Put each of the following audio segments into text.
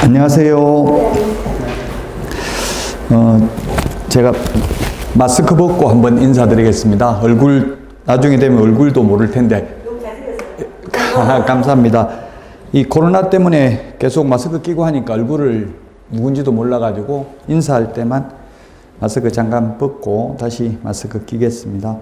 안녕하세요. 제가 마스크 벗고 한번 인사드리겠습니다. 나중에 되면 얼굴도 모를 텐데. 감사합니다. 이 코로나 때문에 계속 마스크 끼고 하니까 얼굴을 누군지도 몰라가지고 인사할 때만 마스크 잠깐 벗고 다시 마스크 끼겠습니다.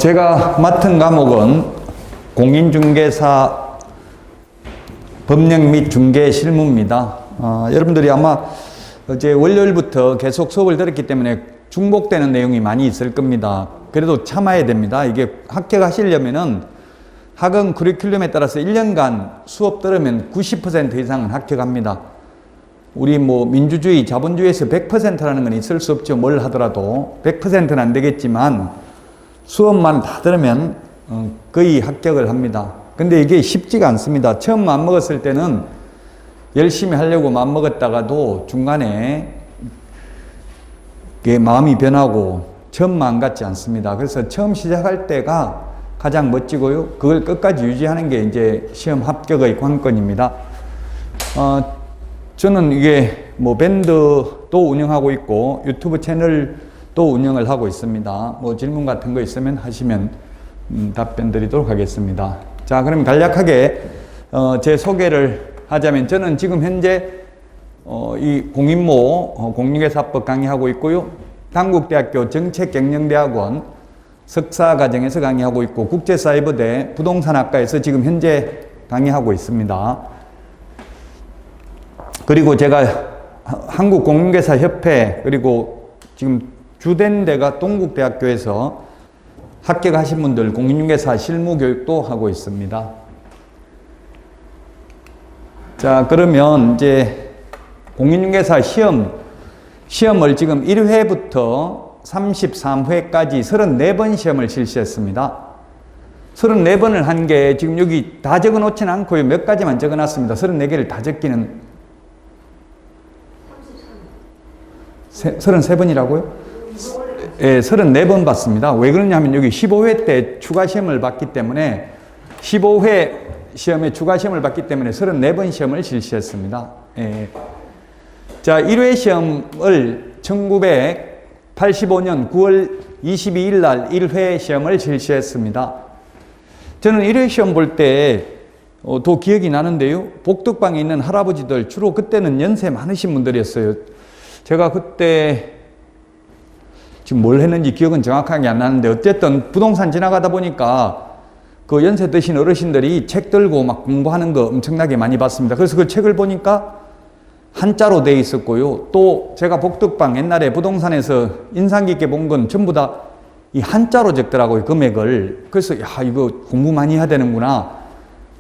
제가 맡은 과목은 공인중개사 법령 및 중개 실무입니다. 여러분들이 아마 어제 월요일부터 계속 수업을 들었기 때문에 중복되는 내용이 많이 있을 겁니다. 그래도 참아야 됩니다. 이게 합격하시려면은 학원 커리큘럼에 따라서 1년간 수업 들으면 90% 이상은 합격합니다. 우리 민주주의, 자본주의에서 100%라는 건 있을 수 없죠. 뭘 하더라도 100%는 안 되겠지만 수업만 다 들으면 거의 합격을 합니다. 근데 이게 쉽지가 않습니다. 처음 맘먹었을 때는 열심히 하려고 맘먹었다가도 중간에 마음이 변하고 처음 마음 같지 않습니다. 그래서 처음 시작할 때가 가장 멋지고요. 그걸 끝까지 유지하는 게 이제 시험 합격의 관건입니다. 저는 이게 밴드도 운영하고 있고 유튜브 채널도 운영을 하고 있습니다. 질문 같은 거 있으면 하시면 답변 드리도록 하겠습니다. 자, 그럼 간략하게 제 소개를 하자면 저는 지금 현재 이 공인모 공인중개사법 강의하고 있고요. 당국대학교 정책경영대학원 석사과정에서 강의하고 있고 국제사이버대 부동산학과에서 지금 현재 강의하고 있습니다. 그리고 제가 한국공인중개사협회 그리고 지금 주된 데가 동국대학교에서 합격하신 분들 공인중개사 실무교육도 하고 있습니다. 자, 그러면 이제 공인중개사 시험을 지금 1회부터 33회까지 34번 시험을 실시했습니다. 34번을 한 게 지금 여기 다 적어 놓지는 않고요. 몇 가지만 적어 놨습니다. 34개를 다 적기는 33번이라고요? 예, 34번 봤습니다. 왜 그러냐면 여기 15회 때 추가 시험을 봤기 때문에 15회 시험에 추가 시험을 봤기 때문에 34번 시험을 실시했습니다. 예. 자, 1회 시험을 1985년 9월 22일 날 1회 시험을 실시했습니다. 저는 1회 시험 볼 때 더 기억이 나는데요. 복덕방에 있는 할아버지들, 주로 그때는 연세 많으신 분들이었어요. 제가 그때 지금 뭘 했는지 기억은 정확하게 안 나는데 어쨌든 부동산 지나가다 보니까 그 연세 드신 어르신들이 책 들고 막 공부하는 거 엄청나게 많이 봤습니다. 그래서 그 책을 보니까 한자로 되어 있었고요. 또 제가 복덕방 옛날에 부동산에서 인상 깊게 본 건 전부 다 이 한자로 적더라고요. 금액을. 그래서 야, 이거 공부 많이 해야 되는구나.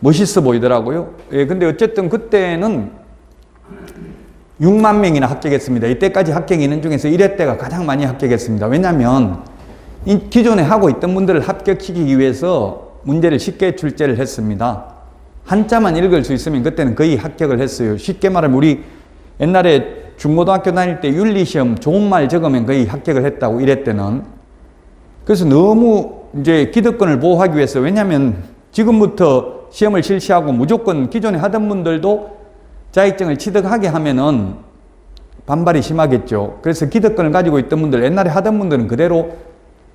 멋있어 보이더라고요. 예, 근데 어쨌든 그때는 6만 명이나 합격했습니다. 이때까지 합격 인원 중에서 1회 때가 가장 많이 합격했습니다. 왜냐하면 기존에 하고 있던 분들을 합격시키기 위해서 문제를 쉽게 출제를 했습니다. 한자만 읽을 수 있으면 그때는 거의 합격을 했어요. 쉽게 말하면 우리 옛날에 중고등학교 다닐 때 윤리시험 좋은 말 적으면 거의 합격을 했다고 1회 때는. 그래서 너무 이제 기득권을 보호하기 위해서 왜냐하면 지금부터 시험을 실시하고 무조건 기존에 하던 분들도 자격증을 취득하게 하면은 반발이 심하겠죠. 그래서 기득권을 가지고 있던 분들, 옛날에 하던 분들은 그대로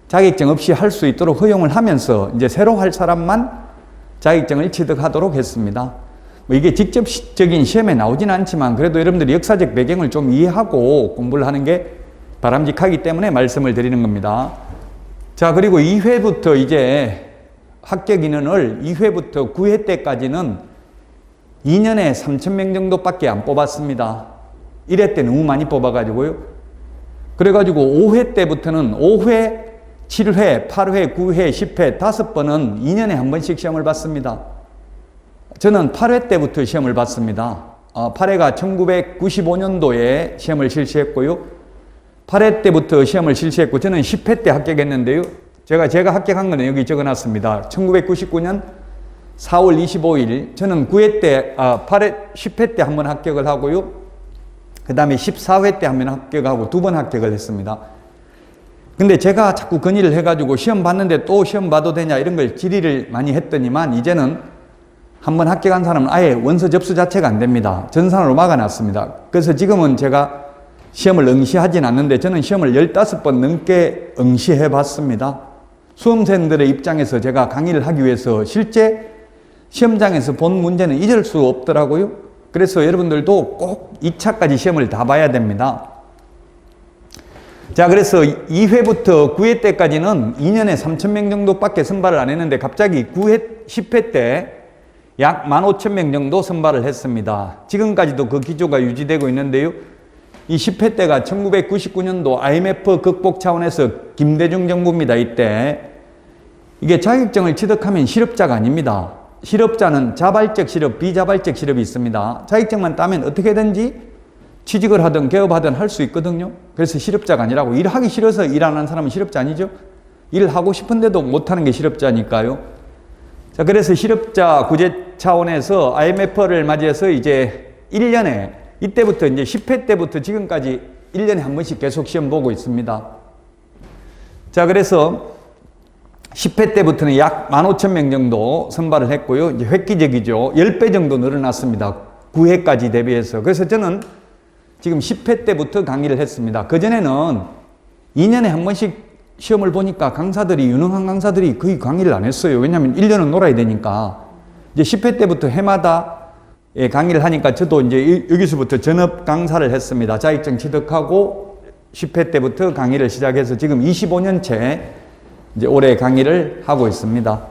자격증 없이 할 수 있도록 허용을 하면서 이제 새로 할 사람만 자격증을 취득하도록 했습니다. 이게 직접적인 시험에 나오진 않지만 그래도 여러분들이 역사적 배경을 좀 이해하고 공부를 하는 게 바람직하기 때문에 말씀을 드리는 겁니다. 자, 그리고 2회부터 이제 합격 인원을 2회부터 9회 때까지는 2년에 3,000명 정도밖에 안 뽑았습니다. 1회 때 너무 많이 뽑아가지고요. 그래가지고 5회 때부터는 5회, 7회, 8회, 9회, 10회 5번은 2년에 한 번씩 시험을 봤습니다. 저는 8회 때부터 시험을 봤습니다. 8회가 1995년도에 시험을 실시했고요. 8회 때부터 시험을 실시했고 저는 10회 때 합격했는데요. 제가 합격한 거는 여기 적어놨습니다. 1999년 4월 25일 저는 9회 때 10회 때 한 번 합격을 하고요. 그 다음에 14회 때 한 번 합격하고 2번 합격을 했습니다. 근데 제가 자꾸 건의를 해가지고 시험 봤는데 또 시험 봐도 되냐 이런 걸 질의를 많이 했더니만 이제는 한번 합격한 사람은 아예 원서 접수 자체가 안 됩니다. 전산으로 막아놨습니다. 그래서 지금은 제가 시험을 응시하진 않는데 저는 시험을 15번 넘게 응시해 봤습니다. 수험생들의 입장에서 제가 강의를 하기 위해서 실제 시험장에서 본 문제는 잊을 수 없더라고요. 그래서 여러분들도 꼭 2차까지 시험을 다 봐야 됩니다. 자, 그래서 2회부터 9회 때까지는 2년에 3,000명 정도밖에 선발을 안 했는데 갑자기 9회, 10회 때 약 15,000명 정도 선발을 했습니다. 지금까지도 그 기조가 유지되고 있는데요. 이 10회 때가 1999년도 IMF 극복 차원에서 김대중 정부입니다. 이때 이게 자격증을 취득하면 실업자가 아닙니다. 실업자는 자발적 실업, 비자발적 실업이 있습니다. 자격증만 따면 어떻게든지 취직을 하든 개업하든 할 수 있거든요. 그래서 실업자가 아니라고. 일하기 싫어서 일 안 하는 사람은 실업자 아니죠? 일을 하고 싶은데도 못하는 게 실업자니까요. 자, 그래서 실업자 구제 차원에서 IMF를 맞이해서 이제 1년에 이때부터 이제 10회 때부터 지금까지 1년에 한 번씩 계속 시험 보고 있습니다. 자, 그래서 10회 때부터는 약 15,000명 정도 선발을 했고요. 이제 획기적이죠. 10배 정도 늘어났습니다. 9회까지 대비해서. 그래서 저는 지금 10회 때부터 강의를 했습니다. 그전에는 2년에 한 번씩 시험을 보니까 강사들이, 유능한 강사들이 거의 강의를 안 했어요. 왜냐하면 1년은 놀아야 되니까. 이제 10회 때부터 해마다 강의를 하니까 저도 이제 여기서부터 전업 강사를 했습니다. 자격증 취득하고 10회 때부터 강의를 시작해서 지금 25년째 이제 올해 강의를 하고 있습니다.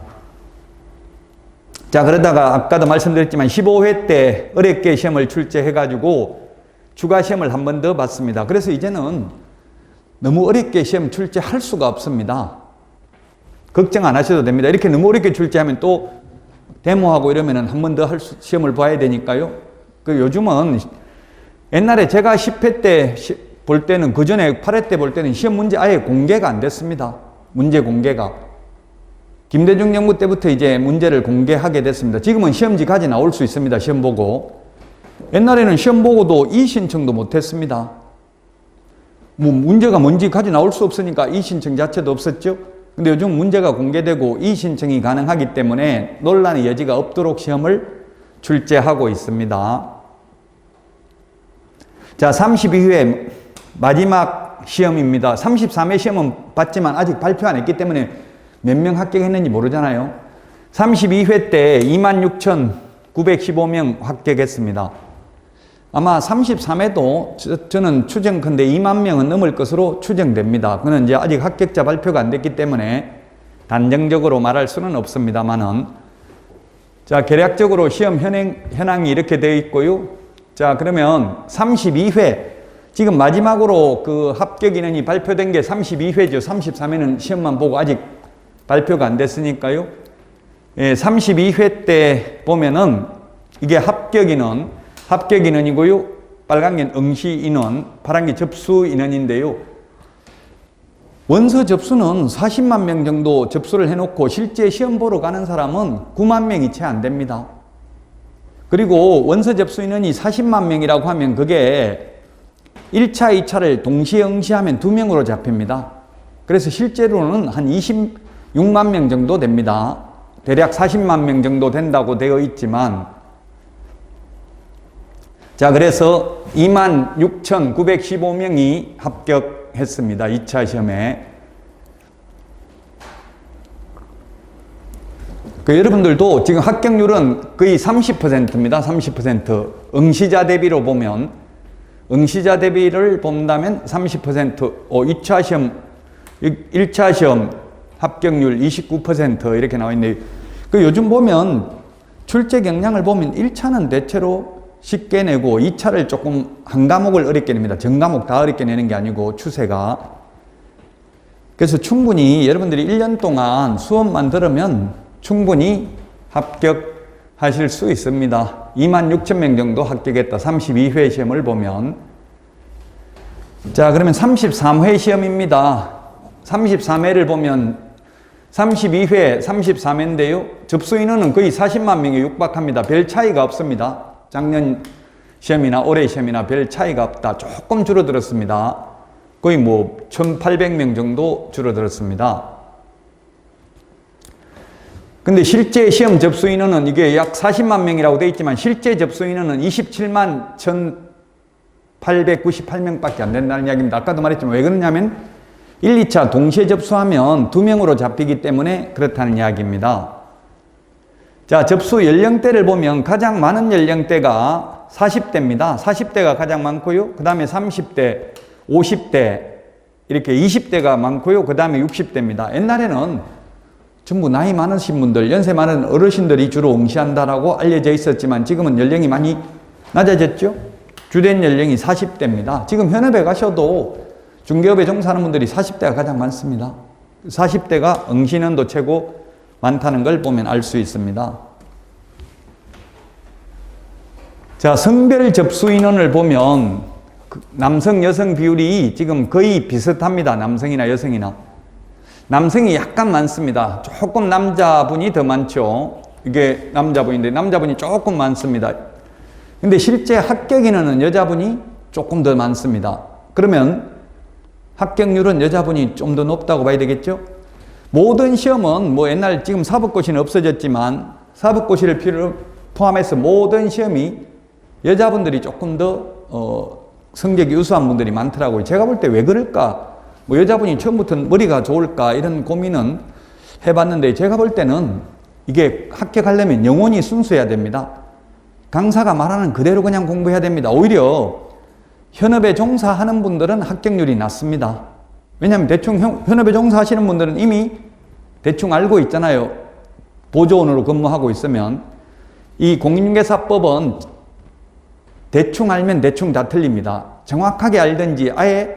자, 그러다가 아까도 말씀드렸지만 15회 때 어렵게 시험을 출제해가지고 추가 시험을 한 번 더 봤습니다. 그래서 이제는 너무 어렵게 시험 출제할 수가 없습니다. 걱정 안 하셔도 됩니다. 이렇게 너무 어렵게 출제하면 또 데모하고 이러면 한 번 더 시험을 봐야 되니까요. 그 요즘은 옛날에 제가 10회 때 볼 때는 그 전에 8회 때 볼 때는 시험 문제 아예 공개가 안 됐습니다. 문제 공개가. 김대중 정부 때부터 이제 문제를 공개하게 됐습니다. 지금은 시험지까지 나올 수 있습니다. 시험 보고. 옛날에는 시험 보고도 이의신청도 못 했습니다. 뭐 문제가 뭔지까지 나올 수 없으니까 이의신청 자체도 없었죠. 근데 요즘 문제가 공개되고 이의신청이 가능하기 때문에 논란의 여지가 없도록 시험을 출제하고 있습니다. 자, 32회 마지막 시험입니다. 33회 시험은 봤지만 아직 발표 안 했기 때문에 몇 명 합격했는지 모르잖아요. 32회 때 26,915명 합격했습니다. 아마 33회도 저는 추정컨대 2만 명은 넘을 것으로 추정됩니다. 그는 이제 아직 합격자 발표가 안 됐기 때문에 단정적으로 말할 수는 없습니다만은. 자, 계략적으로 시험 현황이 이렇게 되어 있고요. 자, 그러면 32회, 지금 마지막으로 그 합격 인원이 발표된 게 32회죠. 33회는 시험만 보고 아직 발표가 안 됐으니까요. 예, 32회 때 보면은 이게 합격 인원이고요. 빨간 게 응시 인원, 파란 게 접수 인원인데요. 원서 접수는 40만 명 정도 접수를 해놓고 실제 시험 보러 가는 사람은 9만 명이 채 안 됩니다. 그리고 원서 접수 인원이 40만 명이라고 하면 그게 1차, 2차를 동시에 응시하면 2명으로 잡힙니다. 그래서 실제로는 한 26만 명 정도 됩니다. 대략 40만 명 정도 된다고 되어 있지만, 자, 그래서 26,915명이 합격했습니다. 2차 시험에. 여러분들도 지금 합격률은 거의 30%입니다. 30%. 응시자 대비로 보면, 응시자 대비를 본다면 30%, 2차 시험, 1차 시험 합격률 29% 이렇게 나와 있네요. 요즘 보면 출제 경향을 보면 1차는 대체로 쉽게 내고 2차를 조금 한 과목을 어렵게 냅니다. 전 과목 다 어렵게 내는 게 아니고 추세가. 그래서 충분히 여러분들이 1년 동안 수업만 들으면 충분히 합격하실 수 있습니다. 26,000명 정도 합격했다. 32회 시험을 보면. 자, 그러면 33회 시험입니다. 33회를 보면 32회, 33회인데요. 접수 인원은 거의 40만 명에 육박합니다. 별 차이가 없습니다. 작년 시험이나 올해 시험이나 별 차이가 없다. 조금 줄어들었습니다. 거의 뭐 1,800명 정도 줄어들었습니다. 근데 실제 시험 접수 인원은 이게 약 40만 명이라고 되어 있지만 실제 접수 인원은 27만 1,898명밖에 안 된다는 이야기입니다. 아까도 말했지만 왜 그러냐면 1, 2차 동시에 접수하면 2명으로 잡히기 때문에 그렇다는 이야기입니다. 자, 접수 연령대를 보면 가장 많은 연령대가 40대입니다. 40대가 가장 많고요. 그 다음에 30대, 50대, 이렇게 20대가 많고요. 그 다음에 60대입니다. 옛날에는 전부 나이 많으신 분들, 연세 많은 어르신들이 주로 응시한다라고 알려져 있었지만 지금은 연령이 많이 낮아졌죠? 주된 연령이 40대입니다. 지금 현업에 가셔도 중개업에 종사하는 분들이 40대가 가장 많습니다. 40대가 응시년도 최고 많다는 걸 보면 알 수 있습니다. 자, 성별 접수 인원을 보면 남성, 여성 비율이 지금 거의 비슷합니다. 남성이나 여성이나. 남성이 약간 많습니다. 조금 남자분이 더 많죠. 이게 남자분인데 남자분이 조금 많습니다. 근데 실제 합격 인원은 여자분이 조금 더 많습니다. 그러면 합격률은 여자분이 좀 더 높다고 봐야 되겠죠? 모든 시험은 뭐 옛날 지금 사법고시는 없어졌지만 사법고시를 포함해서 모든 시험이 여자분들이 조금 더 성적이 우수한 분들이 많더라고요. 제가 볼 때 왜 그럴까? 뭐 여자분이 처음부터 머리가 좋을까 이런 고민은 해봤는데 제가 볼 때는 이게 합격하려면 영혼이 순수해야 됩니다. 강사가 말하는 그대로 그냥 공부해야 됩니다. 오히려 현업에 종사하는 분들은 합격률이 낮습니다. 왜냐하면 대충 현업에 종사하시는 분들은 이미 대충 알고 있잖아요. 보조원으로 근무하고 있으면. 이 공인중개사법은 대충 알면 대충 다 틀립니다. 정확하게 알든지 아예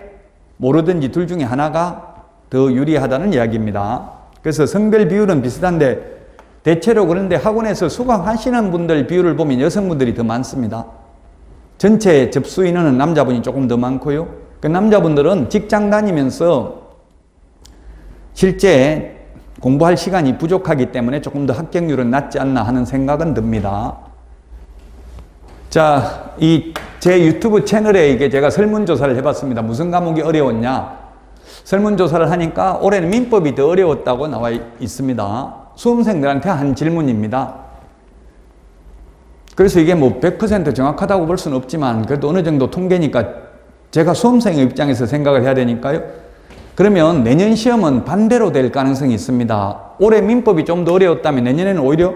모르든지 둘 중에 하나가 더 유리하다는 이야기입니다. 그래서 성별 비율은 비슷한데 대체로 그런데 학원에서 수강하시는 분들 비율을 보면 여성분들이 더 많습니다. 전체 접수 인원은 남자분이 조금 더 많고요. 그 남자분들은 직장 다니면서 실제 공부할 시간이 부족하기 때문에 조금 더 합격률은 낮지 않나 하는 생각은 듭니다. 자, 제 유튜브 채널에 이게 제가 설문조사를 해봤습니다. 무슨 과목이 어려웠냐? 설문조사를 하니까 올해는 민법이 더 어려웠다고 나와 있습니다. 수험생들한테 한 질문입니다. 그래서 이게 뭐 100% 정확하다고 볼 수는 없지만 그래도 어느 정도 통계니까 제가 수험생의 입장에서 생각을 해야 되니까요. 그러면 내년 시험은 반대로 될 가능성이 있습니다. 올해 민법이 좀 더 어려웠다면 내년에는 오히려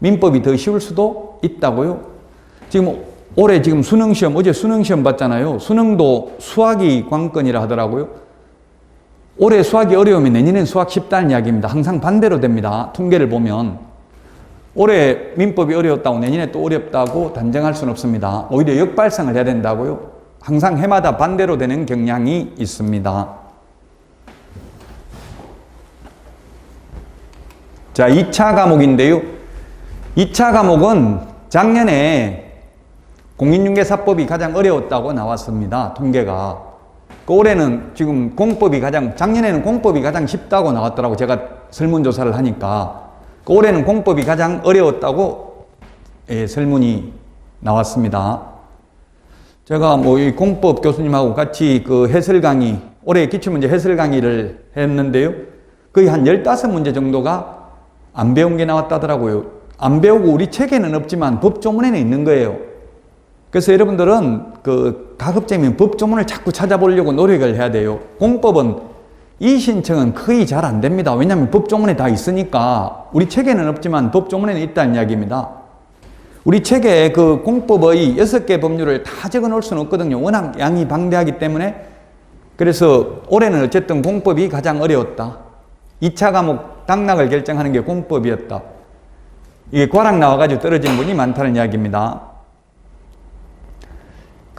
민법이 더 쉬울 수도 있다고요. 지금 올해 지금 수능시험, 어제 수능시험 봤잖아요. 수능도 수학이 관건이라 하더라고요. 올해 수학이 어려우면 내년엔 수학 쉽다는 이야기입니다. 항상 반대로 됩니다. 통계를 보면. 올해 민법이 어려웠다고 내년에 또 어렵다고 단정할 수는 없습니다. 오히려 역발상을 해야 된다고요. 항상 해마다 반대로 되는 경향이 있습니다. 자, 2차 과목인데요. 2차 과목은 작년에 공인중개사법이 가장 어려웠다고 나왔습니다. 통계가. 그 올해는 지금 작년에는 공법이 가장 쉽다고 나왔더라고. 제가 설문조사를 하니까. 그 올해는 공법이 가장 어려웠다고 설문이 나왔습니다. 제가 뭐 이 공법 교수님하고 같이 그 해설 강의, 올해 기출문제 해설 강의를 했는데요. 거의 한 15문제 정도가 안 배운 게 나왔다더라고요. 안 배우고 우리 책에는 없지만 법조문에는 있는 거예요. 그래서 여러분들은 그 가급적이면 법조문을 자꾸 찾아보려고 노력을 해야 돼요. 공법은 이의신청은 거의 잘 안 됩니다. 왜냐하면 법조문에 다 있으니까. 우리 책에는 없지만 법조문에는 있다는 이야기입니다. 우리 책에 그 공법의 6개 법률을 다 적어 놓을 수는 없거든요. 워낙 양이 방대하기 때문에. 그래서 올해는 어쨌든 공법이 가장 어려웠다. 2차 과목 당락을 결정하는 게 공법이었다. 이게 과락 나와가지고 떨어진 분이 많다는 이야기입니다.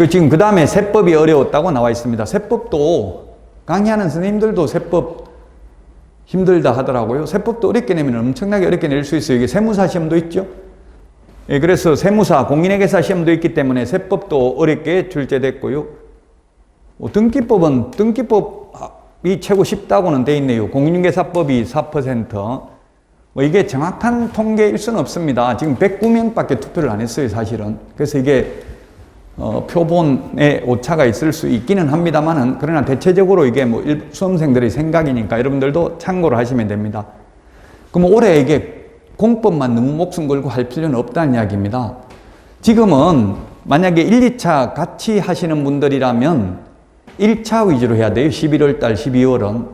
지금 그 다음에 세법이 어려웠다고 나와 있습니다. 세법도 강의하는 선생님들도 세법 힘들다 하더라고요. 세법도 어렵게 내면 엄청나게 어렵게 낼 수 있어요. 이게 세무사 시험도 있죠. 예, 그래서 세무사, 공인회계사 시험도 있기 때문에 세법도 어렵게 출제됐고요. 등기법은 등기법이 최고 쉽다고는 돼 있네요. 공인중개사법이 4%. 이게 정확한 통계일 수는 없습니다. 지금 109명밖에 투표를 안 했어요, 사실은. 그래서 이게 표본에 오차가 있을 수 있기는 합니다만은, 그러나 대체적으로 이게 뭐 수험생들의 생각이니까 여러분들도 참고를 하시면 됩니다. 그럼 올해 이게 공법만 너무 목숨 걸고 할 필요는 없다는 이야기입니다. 지금은 만약에 1, 2차 같이 하시는 분들이라면 1차 위주로 해야 돼요. 11월 달, 12월은.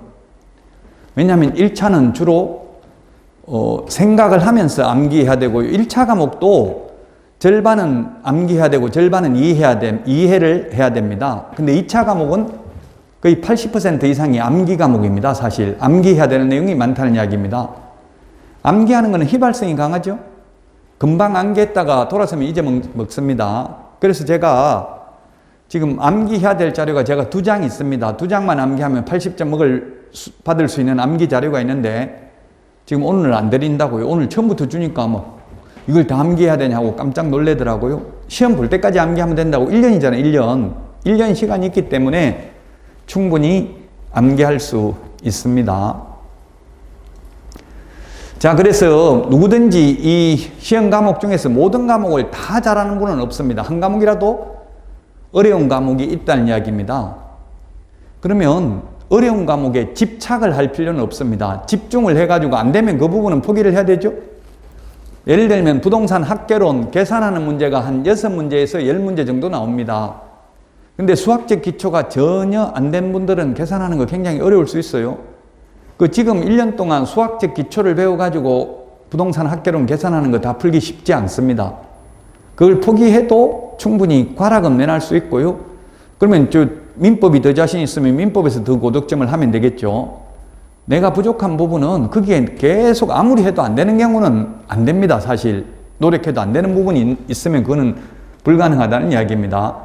왜냐하면 1차는 주로 생각을 하면서 암기해야 되고, 1차 과목도 절반은 암기해야 되고 절반은 이해를 해야 됩니다. 근데 2차 과목은 거의 80% 이상이 암기 과목입니다. 사실 암기해야 되는 내용이 많다는 이야기입니다. 암기하는 것은 휘발성이 강하죠. 금방 암기했다가 돌아서면 이제 먹습니다. 그래서 제가 지금 암기해야 될 자료가 제가 2장 있습니다. 2장만 암기하면 80점 받을 수 있는 암기 자료가 있는데, 지금 오늘 안 드린다고요. 오늘 처음부터 주니까 뭐 이걸 다 암기해야 되냐고 깜짝 놀래더라고요. 시험 볼 때까지 암기하면 된다고. 1년이잖아요. 1년 시간이 있기 때문에 충분히 암기할 수 있습니다. 자, 그래서 누구든지 이 시험 과목 중에서 모든 과목을 다 잘하는 분은 없습니다. 한 과목이라도 어려운 과목이 있다는 이야기입니다. 그러면 어려운 과목에 집착을 할 필요는 없습니다. 집중을 해가지고 안 되면 그 부분은 포기를 해야 되죠. 예를 들면 부동산 학개론 계산하는 문제가 한 6문제에서 10문제 정도 나옵니다. 근데 수학적 기초가 전혀 안 된 분들은 계산하는 거 굉장히 어려울 수 있어요. 지금 1년 동안 수학적 기초를 배워가지고 부동산 학개론 계산하는 거 다 풀기 쉽지 않습니다. 그걸 포기해도 충분히 과락은 면할 수 있고요. 그러면 민법이 더 자신 있으면 민법에서 더 고득점을 하면 되겠죠. 내가 부족한 부분은 거기에 계속 아무리 해도 안 되는 경우는 안 됩니다. 사실 노력해도 안 되는 부분이 있으면 그거는 불가능하다는 이야기입니다.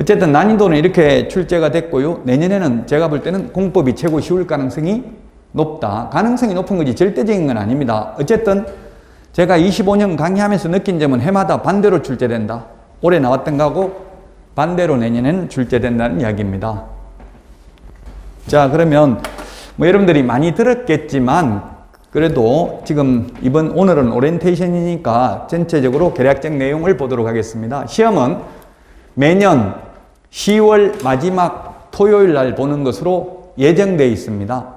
어쨌든 난이도는 이렇게 출제가 됐고요. 내년에는 제가 볼 때는 공법이 최고 쉬울 가능성이 높다. 가능성이 높은 거지 절대적인 건 아닙니다. 어쨌든 제가 25년 강의하면서 느낀 점은 해마다 반대로 출제된다. 올해 나왔던 거하고 반대로 내년에는 출제된다는 이야기입니다. 자, 그러면 여러분들이 많이 들었겠지만 그래도 지금 오늘은 오리엔테이션이니까 전체적으로 계략적 내용을 보도록 하겠습니다. 시험은 매년 10월 마지막 토요일 날 보는 것으로 예정되어 있습니다.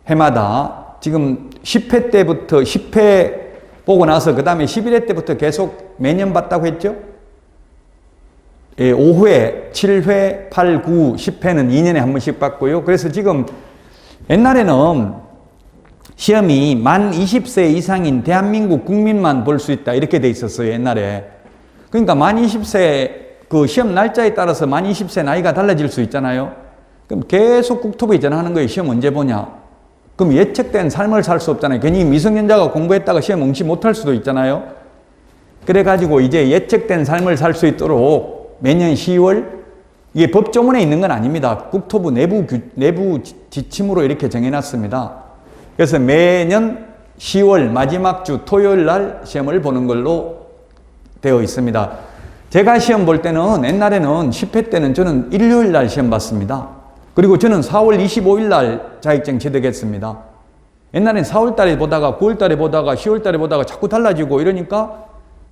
해마다 지금 10회 때부터 10회 보고 나서 그 다음에 11회 때부터 계속 매년 봤다고 했죠? 5회, 7회, 8, 9, 10회는 2년에 한 번씩 봤고요. 그래서 지금 옛날에는 시험이 만 20세 이상인 대한민국 국민만 볼 수 있다 이렇게 돼 있었어요. 옛날에. 그러니까 만 20세 그 시험 날짜에 따라서 만 20세 나이가 달라질 수 있잖아요. 그럼 계속 국토부 이전하는 거예요. 시험 언제 보냐. 그럼 예측된 삶을 살 수 없잖아요. 괜히 미성년자가 공부했다가 시험 응시 못할 수도 있잖아요. 그래가지고 이제 예측된 삶을 살 수 있도록 매년 10월, 이게 법조문에 있는 건 아닙니다. 국토부 내부 지침으로 이렇게 정해놨습니다. 그래서 매년 10월 마지막 주 토요일 날 시험을 보는 걸로 되어 있습니다. 제가 시험 볼 때는 옛날에는 10회 때는 저는 일요일 날 시험 봤습니다. 그리고 저는 4월 25일 날 자격증 취득했습니다. 옛날엔 4월 달에 보다가 9월 달에 보다가 10월 달에 보다가 자꾸 달라지고 이러니까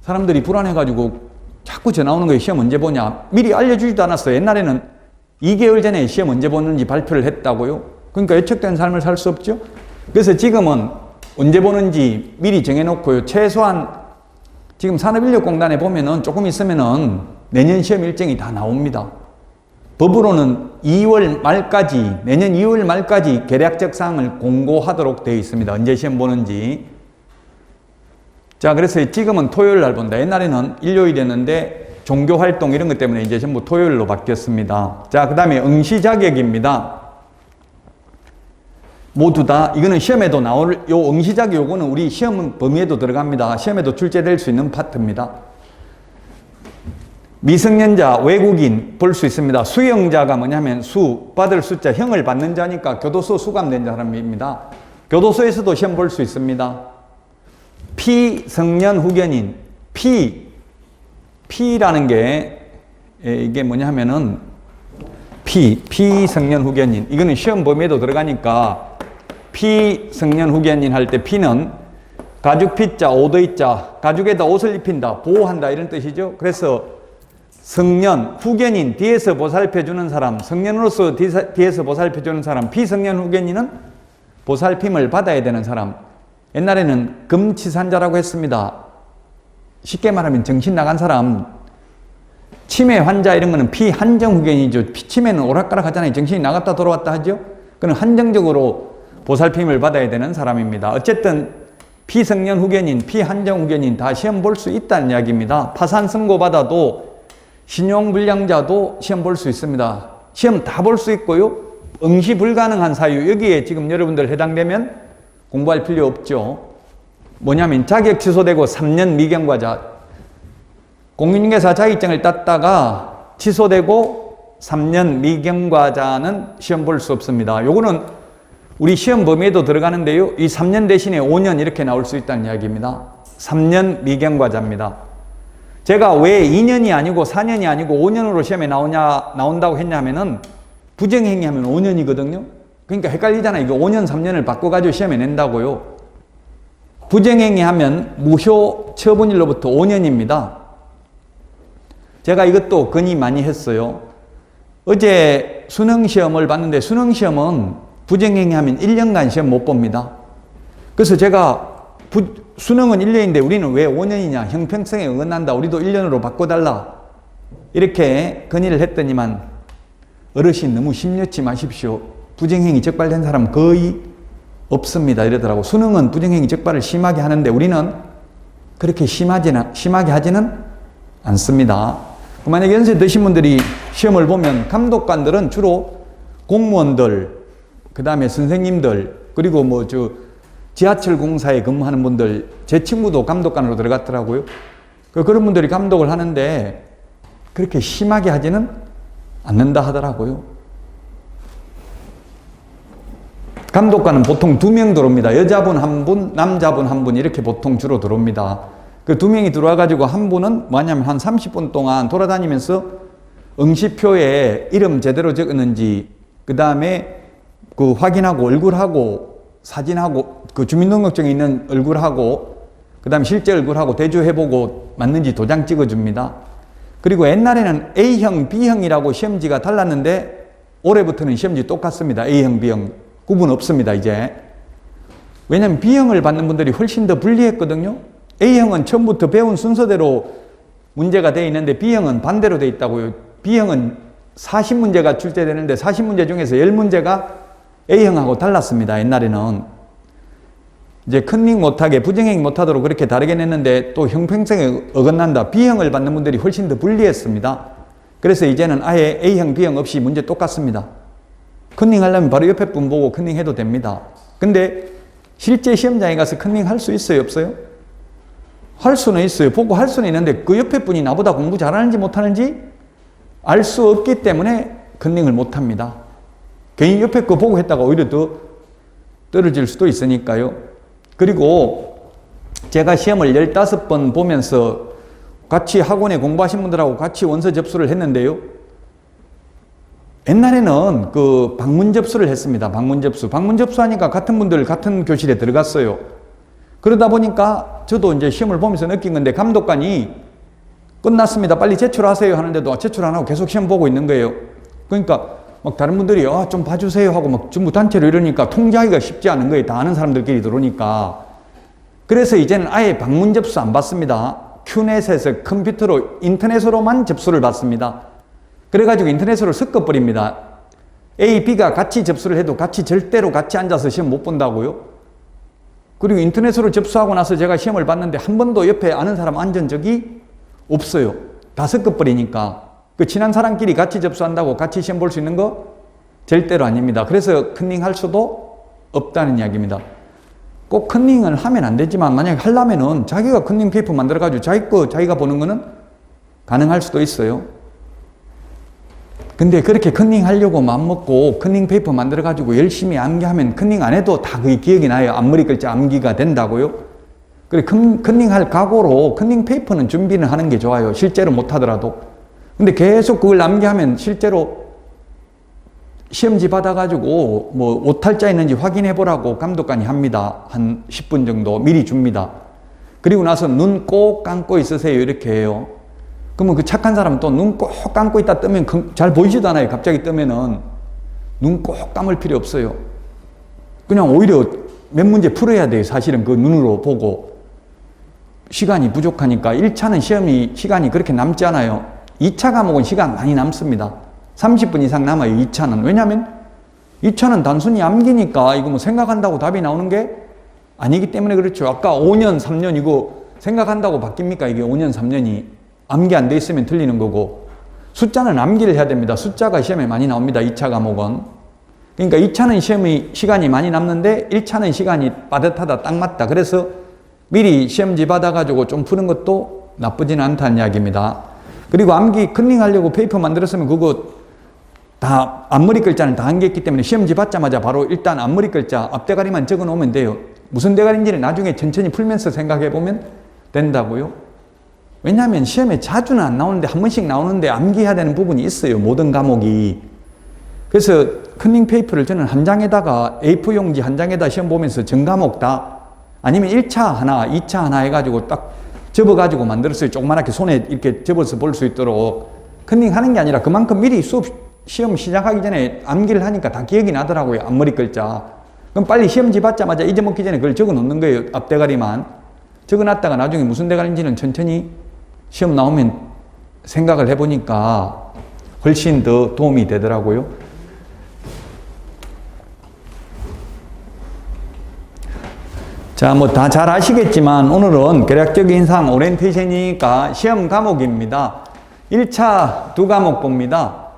사람들이 불안해가지고 자꾸 전화 오는 거예요. 시험 언제 보냐. 미리 알려주지도 않았어요. 옛날에는 2개월 전에 시험 언제 보는지 발표를 했다고요. 그러니까 예측된 삶을 살 수 없죠. 그래서 지금은 언제 보는지 미리 정해놓고요. 최소한 지금 산업인력공단에 보면은 조금 있으면은 내년 시험 일정이 다 나옵니다. 법으로는 2월 말까지, 내년 2월 말까지 계략적 사항을 공고하도록 되어 있습니다. 언제 시험 보는지. 자, 그래서 지금은 토요일 날 본다. 옛날에는 일요일이었는데 종교활동 이런 것 때문에 이제 전부 토요일로 바뀌었습니다. 자, 그 다음에 응시 자격입니다. 모두 다, 이거는 시험에도 나올, 응시 자격 요거는 우리 시험 범위에도 들어갑니다. 시험에도 출제될 수 있는 파트입니다. 미성년자, 외국인 볼 수 있습니다. 수형자가 뭐냐면 받을 숫자, 형을 받는 자니까 교도소 수감된 사람입니다. 교도소에서도 시험 볼 수 있습니다. 피성년 후견인, 피라는 게 이게 뭐냐면은 피성년 후견인, 이거는 시험 범위에도 들어가니까 피성년 후견인 할 때 피는 가죽 피자, 오더이자, 가죽에다 옷을 입힌다, 보호한다 이런 뜻이죠. 그래서 성년, 후견인, 뒤에서 보살펴주는 사람, 성년으로서 뒤에서 보살펴주는 사람, 비성년 후견인은 보살핌을 받아야 되는 사람. 옛날에는 금치산자라고 했습니다. 쉽게 말하면 정신 나간 사람, 치매 환자 이런 거는 피한정 후견이죠. 치매는 오락가락 하잖아요. 정신이 나갔다 돌아왔다 하죠. 그는 한정적으로 보살핌을 받아야 되는 사람입니다. 어쨌든 피성년 후견인, 피한정 후견인 다 시험 볼 수 있다는 이야기입니다. 파산 선고 받아도 신용불량자도 시험 볼 수 있습니다. 시험 다 볼 수 있고요. 응시 불가능한 사유, 여기에 지금 여러분들 해당되면 공부할 필요 없죠. 뭐냐면 자격 취소되고 3년 미경과자, 공인중개사 자격증을 땄다가 취소되고 3년 미경과자는 시험 볼 수 없습니다. 요거는 우리 시험 범위에도 들어가는데요. 이 3년 대신에 5년 이렇게 나올 수 있다는 이야기입니다. 3년 미경과자입니다. 제가 왜 2년이 아니고 4년이 아니고 5년으로 시험에 나온다고 했냐면은 부정행위 하면 5년이거든요. 그러니까 헷갈리잖아요. 이거 5년, 3년을 바꿔가지고 시험에 낸다고요. 부정행위 하면 무효 처분일로부터 5년입니다. 제가 이것도 건의 많이 했어요. 어제 수능시험을 봤는데 수능시험은 부정행위 하면 1년간 시험 못 봅니다. 그래서 제가 수능은 1년인데 우리는 왜 5년이냐, 형평성에 어긋난다, 우리도 1년으로 바꿔달라, 이렇게 건의를 했더니만 어르신 너무 심려치 마십시오. 부정행위 적발된 사람 거의 없습니다 이러더라고. 수능은 부정행위 적발을 심하게 하는데 우리는 그렇게 심하게 하지는 않습니다. 만약에 연세 드신 분들이 시험을 보면 감독관들은 주로 공무원들, 그 다음에 선생님들, 그리고 지하철 공사에 근무하는 분들, 제 친구도 감독관으로 들어갔더라고요. 그런 분들이 감독을 하는데 그렇게 심하게 하지는 않는다 하더라고요. 감독관은 보통 2명 들어옵니다. 여자분 1분, 남자분 1분 이렇게 보통 주로 들어옵니다. 그 2명이 들어와가지고 한 분은 뭐냐면 한 30분 동안 돌아다니면서 응시표에 이름 제대로 적었는지, 그 다음에 그 확인하고 얼굴하고 사진하고 그 주민등록증에 있는 얼굴하고 그 다음에 실제 얼굴하고 대조해보고 맞는지 도장 찍어줍니다. 그리고 옛날에는 A형, B형이라고 시험지가 달랐는데 올해부터는 시험지 똑같습니다. A형, B형 구분 없습니다 이제. 왜냐하면 B형을 받는 분들이 훨씬 더 불리했거든요. A형은 처음부터 배운 순서대로 문제가 되어 있는데 B형은 반대로 되어 있다고요. B형은 40문제가 출제되는데 40문제 중에서 10문제가 A형하고 달랐습니다. 옛날에는 이제 컨닝 못하게, 부정행위 못하도록 그렇게 다르게 냈는데 또 형평성에 어긋난다, B형을 받는 분들이 훨씬 더 불리했습니다. 그래서 이제는 아예 A형, B형 없이 문제 똑같습니다. 컨닝 하려면 바로 옆에 분 보고 컨닝 해도 됩니다. 근데 실제 시험장에 가서 컨닝 할 수 있어요, 없어요? 할 수는 있어요. 보고 할 수는 있는데 그 옆에 분이 나보다 공부 잘하는지 못하는지 알 수 없기 때문에 컨닝을 못합니다. 괜히 옆에 거 보고 했다가 오히려 더 떨어질 수도 있으니까요. 그리고 제가 시험을 15번 보면서 같이 학원에 공부하신 분들하고 같이 원서 접수를 했는데요. 옛날에는 그 방문 접수를 했습니다. 방문 접수하니까 같은 분들 같은 교실에 들어갔어요. 그러다 보니까 저도 이제 시험을 보면서 느낀 건데 감독관이 끝났습니다, 빨리 제출하세요 하는데도 제출 안 하고 계속 시험 보고 있는 거예요. 그러니까 막 다른 분들이 좀 봐주세요 하고 막 전부 단체로 이러니까 통제하기가 쉽지 않은 거예요. 다 아는 사람들끼리 들어오니까. 그래서 이제는 아예 방문 접수 안 받습니다. 큐넷에서 컴퓨터로 인터넷으로만 접수를 받습니다. 그래가지고 인터넷으로 섞어버립니다. A, B가 같이 접수를 해도 절대로 같이 앉아서 시험 못 본다고요. 그리고 인터넷으로 접수하고 나서 제가 시험을 봤는데 한 번도 옆에 아는 사람 앉은 적이 없어요. 다 섞어버리니까. 그 친한 사람끼리 같이 접수한다고 같이 시험 볼 수 있는 거 절대로 아닙니다. 그래서 컨닝 할 수도 없다는 이야기입니다. 꼭 컨닝을 하면 안 되지만 만약에 하려면은 자기가 컨닝 페이퍼 만들어가지고 자기가 보는 거는 가능할 수도 있어요. 근데 그렇게 컨닝 하려고 마음먹고 컨닝 페이퍼 만들어가지고 열심히 암기하면 컨닝 안 해도 다 그게 기억이 나요. 앞머리 글자 암기가 된다고요. 그래, 컨닝 할 각오로 컨닝 페이퍼는 준비는 하는 게 좋아요. 실제로 못 하더라도. 근데 계속 그걸 암기하면 실제로 시험지 받아가지고 오탈자 있는지 확인해 보라고 감독관이 합니다. 한 10분 정도 미리 줍니다. 그리고 나서 눈 꼭 감고 있으세요 이렇게 해요. 그러면 그 착한 사람은 또 눈 꼭 감고 있다 뜨면 잘 보이지도 않아요. 갑자기 뜨면은 눈 꼭 감을 필요 없어요. 그냥 오히려 몇 문제 풀어야 돼요. 사실은 그 눈으로 보고. 시간이 부족하니까 1차는 시험이 시간이 그렇게 남지 않아요. 2차 과목은 시간 많이 남습니다. 30분 이상 남아요. 2차는. 왜냐하면 2차는 단순히 암기니까 이거 뭐 생각한다고 답이 나오는 게 아니기 때문에 그렇죠. 아까 5년, 3년 이거 생각한다고 바뀝니까? 이게 5년, 3년이. 암기 안 돼 있으면 틀리는 거고. 숫자는 암기를 해야 됩니다. 숫자가 시험에 많이 나옵니다. 2차 과목은. 그러니까 2차는 시험이 시간이 많이 남는데 1차는 시간이 빠듯하다, 딱 맞다. 그래서 미리 시험지 받아가지고 좀 푸는 것도 나쁘지는 않다는 이야기입니다. 그리고 암기 컨닝하려고 페이퍼 만들었으면 그거 다 앞머리 글자는 다 암기했기 때문에 시험지 받자마자 바로 일단 앞머리 글자 앞대가리만 적어 놓으면 돼요. 무슨 대가리인지는 나중에 천천히 풀면서 생각해 보면 된다고요. 왜냐하면 시험에 자주는 안 나오는데 한 번씩 나오는데 암기해야 되는 부분이 있어요. 모든 과목이. 그래서 컨닝 페이퍼를 저는 한 장에다가 A4 용지 한 장에다 시험 보면서 전 과목 다 아니면 1차 하나, 2차 하나 해가지고 딱 접어가지고 만들었어요. 조그맣게 손에 이렇게 접어서 볼 수 있도록. 컨닝 하는 게 아니라 그만큼 미리 시험 시작하기 전에 암기를 하니까 다 기억이 나더라고요. 앞머리 글자. 그럼 빨리 시험지 받자마자 잊어먹기 전에 그걸 적어 놓는 거예요. 앞대가리만. 적어 놨다가 나중에 무슨 대가리인지는 천천히 시험 나오면 생각을 해보니까 훨씬 더 도움이 되더라고요. 자, 뭐 다 잘 아시겠지만 오늘은 계략적인 상 오리엔테이션이니까 시험 과목입니다. 1차 두 과목 봅니다.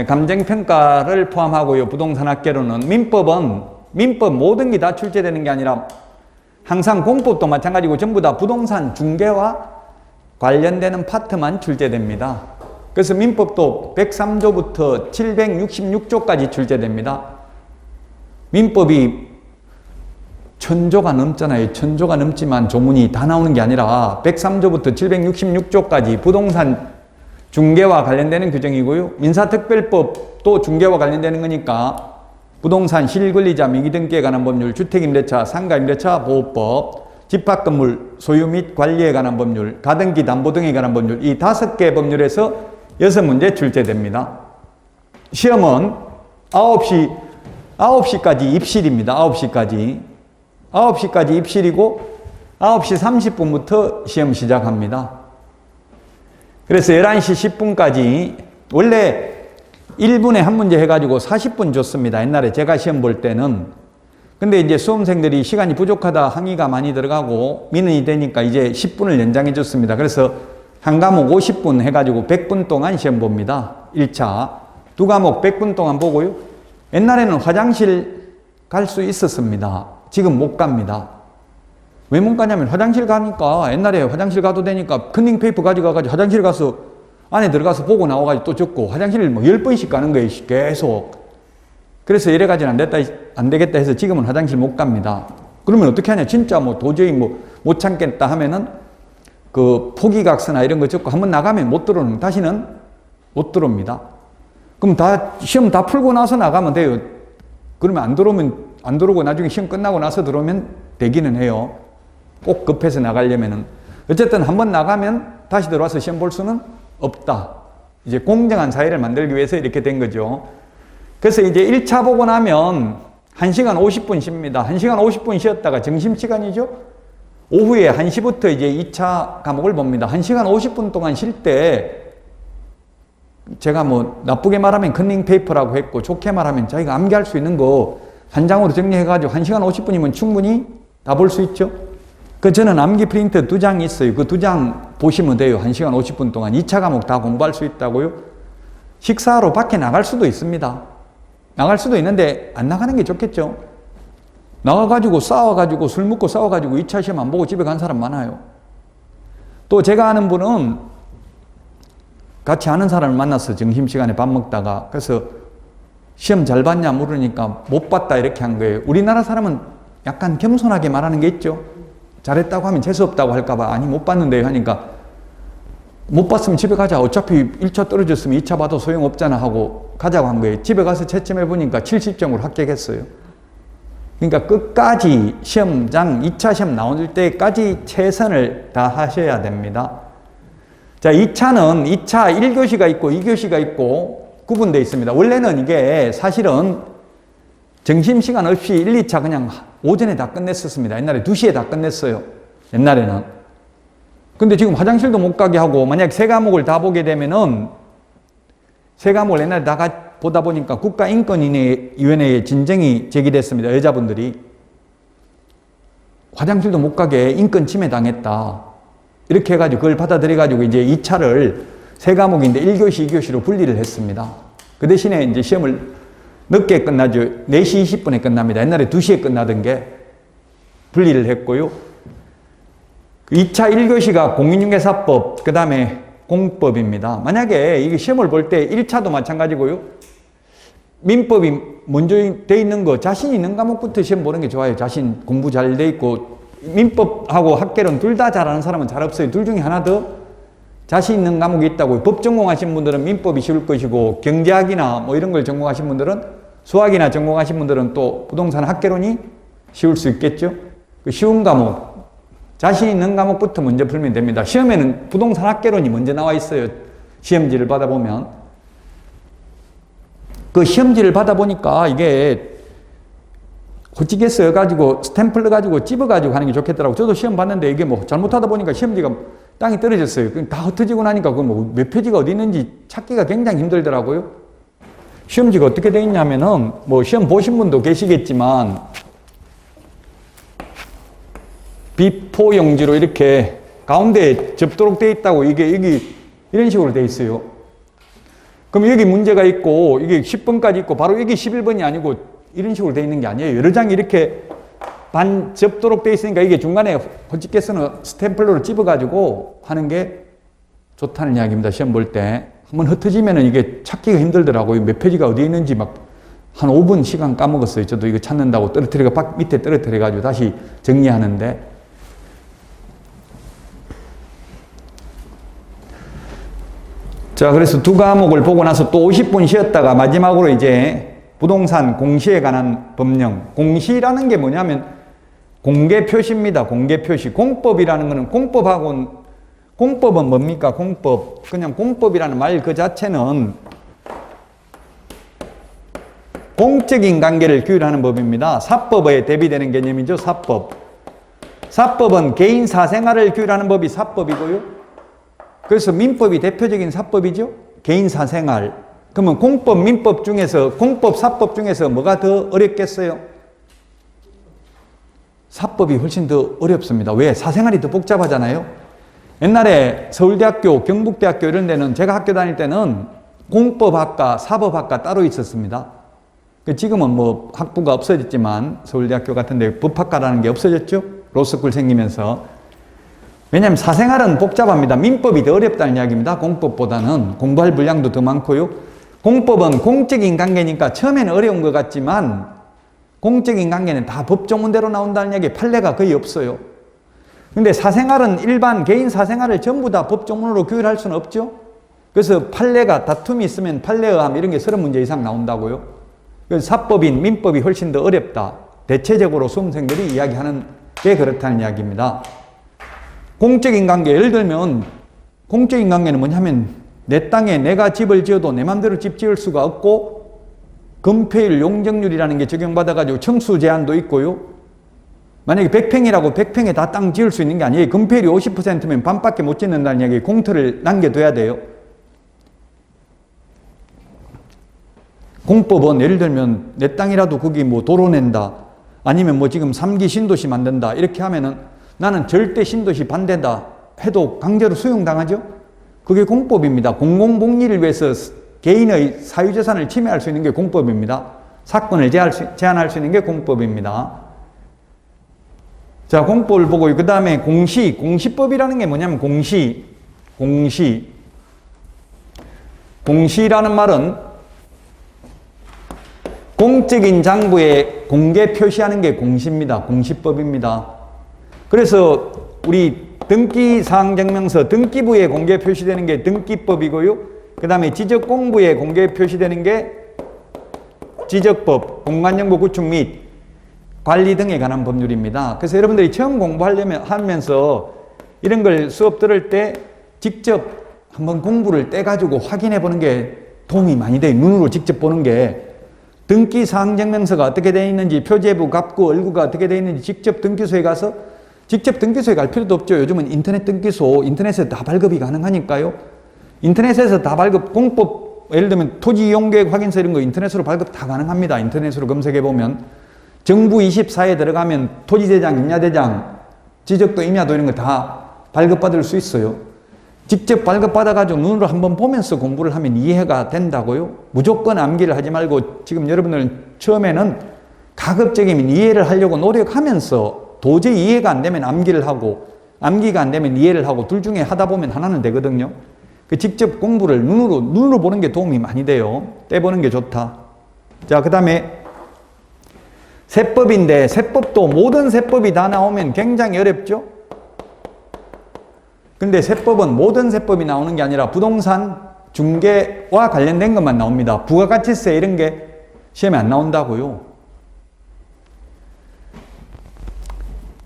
감정평가를 포함하고요. 부동산학개론은 민법 모든 게 다 출제되는 게 아니라 항상 공법도 마찬가지고 전부 다 부동산 중개와 관련되는 파트만 출제됩니다. 그래서 민법도 103조부터 766조까지 출제됩니다. 민법이 1000조가 넘잖아요. 1000조가 넘지만 조문이 다 나오는 게 아니라 103조부터 766조까지 부동산 중개와 관련되는 규정이고요. 민사특별법도 중개와 관련되는 거니까 부동산 실권리자 미기등기에 관한 법률, 주택임대차, 상가임대차 보호법, 집합건물 소유 및 관리에 관한 법률, 가등기 담보 등에 관한 법률, 이 5개 법률에서 6문제 출제됩니다. 시험은 9시까지 입실입니다. 9시까지 입실이고 9시 30분부터 시험 시작합니다. 그래서 11시 10분까지 원래 1분에 한 문제 해가지고 40분 줬습니다. 옛날에 제가 시험 볼 때는. 근데 이제 수험생들이 시간이 부족하다 항의가 많이 들어가고 민원이 되니까 이제 10분을 연장해 줬습니다. 그래서 한 과목 50분 해가지고 100분 동안 시험 봅니다. 1차. 두 과목 100분 동안 보고요. 옛날에는 화장실 갈 수 있었습니다. 지금 못 갑니다. 왜 못 가냐면 화장실 가니까 옛날에 화장실 가도 되니까 컨닝 페이퍼 가져가가지고 화장실 가서 안에 들어가서 보고 나와가지고 또 적고 화장실을 뭐 10번씩 가는 거예요. 계속. 그래서 이래가지고 안 되겠다 해서 지금은 화장실 못 갑니다. 그러면 어떻게 하냐. 진짜 뭐 도저히 못 참겠다 하면은 그 포기각서나 이런 거 적고 한번 나가면 못 들어오는, 다시는 못 들어옵니다. 그럼 시험 다 풀고 나서 나가면 돼요. 그러면 안 들어오고 나중에 시험 끝나고 나서 들어오면 되기는 해요. 꼭 급해서 나가려면은. 어쨌든 한번 나가면 다시 들어와서 시험 볼 수는 없다. 이제 공정한 사회를 만들기 위해서 이렇게 된 거죠. 그래서 이제 1차 보고 나면 1시간 50분 쉽니다. 1시간 50분 쉬었다가 점심시간이죠. 오후에 1시부터 이제 2차 과목을 봅니다. 1시간 50분 동안 쉴 때 제가 뭐 나쁘게 말하면 컨닝 페이퍼라고 했고 좋게 말하면 자기가 암기할 수 있는 거 한 장으로 정리해가지고 1시간 50분이면 충분히 다 볼 수 있죠. 저는 암기 프린트 2장이 있어요. 그 2장 보시면 돼요. 1시간 50분 동안 2차 과목 다 공부할 수 있다고요. 식사하러 밖에 나갈 수도 있습니다. 나갈 수도 있는데 안 나가는 게 좋겠죠. 나가가지고 싸워가지고 술 먹고 싸워가지고 2차 시험 안 보고 집에 간 사람 많아요. 또 제가 아는 분은 같이 아는 사람을 만났어. 점심시간에 밥 먹다가. 그래서 시험 잘 봤냐 물으니까 못 봤다 이렇게 한 거예요. 우리나라 사람은 약간 겸손하게 말하는 게 있죠. 잘했다고 하면 재수없다고 할까봐 아니 못 봤는데요 하니까 못 봤으면 집에 가자. 어차피 1차 떨어졌으면 2차 봐도 소용없잖아 하고 가자고 한 거예요. 집에 가서 채점해 보니까 70점으로 합격했어요. 그러니까 끝까지 시험장 2차 시험 나올 때까지 최선을 다하셔야 됩니다. 자, 2차는 2차 1교시가 있고 2교시가 있고 구분되어 있습니다. 원래는 이게 사실은 점심시간 없이 1, 2차 그냥 오전에 다 끝냈었습니다. 옛날에 2시에 다 끝냈어요. 옛날에는. 근데 지금 화장실도 못 가게 하고 만약 세 과목을 다 보게 되면은 세 과목을 옛날에 다 보다 보니까 국가인권위원회에 진정이 제기됐습니다. 여자분들이. 화장실도 못 가게 인권 침해 당했다. 이렇게 해가지고 그걸 받아들여가지고 이제 2차를 세 과목인데 1교시, 2교시로 분리를 했습니다. 그 대신에 이제 시험을 늦게 끝나죠. 4시 20분에 끝납니다. 옛날에 2시에 끝나던 게 분리를 했고요. 2차 1교시가 공인중개사법, 그 다음에 공법입니다. 만약에 이게 시험을 볼 때 1차도 마찬가지고요. 민법이 먼저 돼 있는 거, 자신 있는 과목부터 시험 보는 게 좋아요. 자신 공부 잘 돼 있고, 민법하고 학개론 둘 다 잘하는 사람은 잘 없어요. 둘 중에 하나 더 자신 있는 과목이 있다고. 법 전공하신 분들은 민법이 쉬울 것이고, 경제학이나 뭐 이런 걸 전공하신 분들은, 수학이나 전공하신 분들은 또 부동산 학개론이 쉬울 수 있겠죠. 그 쉬운 과목, 자신 있는 과목부터 먼저 풀면 됩니다. 시험에는 부동산 학개론이 먼저 나와 있어요. 시험지를 받아보면. 그 시험지를 받아보니까 이게 호치게 써가지고 스탬플을 가지고 집어가지고 하는 게 좋겠더라고. 저도 시험 봤는데 이게 뭐 잘못하다 보니까 시험지가 땅에 떨어졌어요. 다 흩어지고 나니까 그 뭐 몇 페이지가 어디 있는지 찾기가 굉장히 힘들더라고요. 시험지가 어떻게 돼 있냐면은 뭐 시험 보신 분도 계시겠지만 비포 용지로 이렇게 가운데에 접도록 돼 있다고 이게 여기 이런 식으로 돼 있어요. 그럼 여기 문제가 있고 이게 10번까지 있고 바로 여기 11번이 아니고 이런 식으로 돼 있는 게 아니에요. 여러 장이 이렇게 반 접도록 돼 있으니까 이게 중간에 홀찌께서는 스탬플러로 집어가지고 하는 게 좋다는 이야기입니다. 시험 볼 때. 한번 흩어지면은 이게 찾기가 힘들더라고요. 몇 페이지가 어디에 있는지 막 한 5분 시간 까먹었어요. 저도 이거 찾는다고 밑에 떨어뜨려가지고 다시 정리하는데. 자, 그래서 두 과목을 보고 나서 또 50분 쉬었다가 마지막으로 이제 부동산 공시에 관한 법령. 공시라는 게 뭐냐면 공개 표시입니다. 공개 표시. 공법이라는 거는 공법은 뭡니까? 공법. 그냥 공법이라는 말 그 자체는 공적인 관계를 규율하는 법입니다. 사법에 대비되는 개념이죠. 사법. 사법은 개인 사생활을 규율하는 법이 사법이고요. 그래서 민법이 대표적인 사법이죠. 개인 사생활. 그러면 공법, 민법 중에서 공법, 사법 중에서 뭐가 더 어렵겠어요? 사법이 훨씬 더 어렵습니다. 왜? 사생활이 더 복잡하잖아요. 옛날에 서울대학교, 경북대학교 이런 데는 제가 학교 다닐 때는 공법학과, 사법학과 따로 있었습니다. 지금은 뭐 학부가 없어졌지만 서울대학교 같은 데 법학과라는 게 없어졌죠. 로스쿨 생기면서. 왜냐하면 사생활은 복잡합니다. 민법이 더 어렵다는 이야기입니다. 공법보다는 공부할 분량도 더 많고요. 공법은 공적인 관계니까 처음에는 어려운 것 같지만 공적인 관계는 다 법조문대로 나온다는 이야기 판례가 거의 없어요. 근데 사생활은 일반 개인 사생활을 전부 다 법조문으로 규율할 수는 없죠. 그래서 판례가 다툼이 있으면 판례의함 이런 게 30문제 이상 나온다고요. 그래서 사법인 민법이 훨씬 더 어렵다. 대체적으로 수험생들이 이야기하는 게 그렇다는 이야기입니다. 공적인 관계, 예를 들면 공적인 관계는 뭐냐면 내 땅에 내가 집을 지어도 내 맘대로 집 지을 수가 없고 건폐율, 용적률이라는 게 적용받아가지고 청수 제한도 있고요. 만약에 100평이라고 100평에 다 땅 지을 수 있는 게 아니에요. 건폐율이 50%면 반밖에 못 짓는다는 이야기, 공터를 남겨둬야 돼요. 공법은 예를 들면 내 땅이라도 거기 뭐 도로 낸다, 아니면 뭐 지금 3기 신도시 만든다 이렇게 하면은 나는 절대 신도시 반대다 해도 강제로 수용당하죠? 그게 공법입니다. 공공복리를 위해서 개인의 사유재산을 침해할 수 있는 게 공법입니다. 사건을 제한할 수 있는 게 공법입니다. 자, 공법을 보고 그 다음에 공시법이라는 게 뭐냐면 공시라는 말은 공적인 장부에 공개 표시하는 게 공시입니다. 공시법입니다. 그래서 우리 등기사항증명서 등기부에 공개 표시되는 게 등기법이고요. 그 다음에 지적공부에 공개 표시되는 게 지적법, 공간정보 구축 및 관리 등에 관한 법률입니다. 그래서 여러분들이 처음 공부하면서 이런 걸 수업 들을 때 직접 한번 공부를 떼가지고 확인해 보는 게 도움이 많이 돼요. 눈으로 직접 보는 게. 등기 사항증명서가 어떻게 되어 있는지, 표제부, 갑구, 얼구가 어떻게 되어 있는지 직접 등기소에 가서, 직접 등기소에 갈 필요도 없죠. 요즘은 인터넷 등기소, 인터넷에서 다 발급이 가능하니까요. 인터넷에서 다 발급, 공법, 예를 들면 토지 이용계획 확인서 이런 거 인터넷으로 발급 다 가능합니다. 인터넷으로 검색해 보면. 정부 24에 들어가면 토지대장, 임야대장, 지적도, 임야도 이런 거 다 발급받을 수 있어요. 직접 발급받아가지고 눈으로 한번 보면서 공부를 하면 이해가 된다고요. 무조건 암기를 하지 말고 지금 여러분들은 처음에는 가급적이면 이해를 하려고 노력하면서 도저히 이해가 안 되면 암기를 하고 암기가 안 되면 이해를 하고 둘 중에 하다 보면 하나는 되거든요. 그 직접 공부를 눈으로 보는 게 도움이 많이 돼요. 떼보는 게 좋다. 자, 그 다음에 세법인데 세법도 모든 세법이 다 나오면 굉장히 어렵죠. 근데 세법은 모든 세법이 나오는 게 아니라 부동산 중개와 관련된 것만 나옵니다. 부가가치세 이런 게 시험에 안 나온다고요.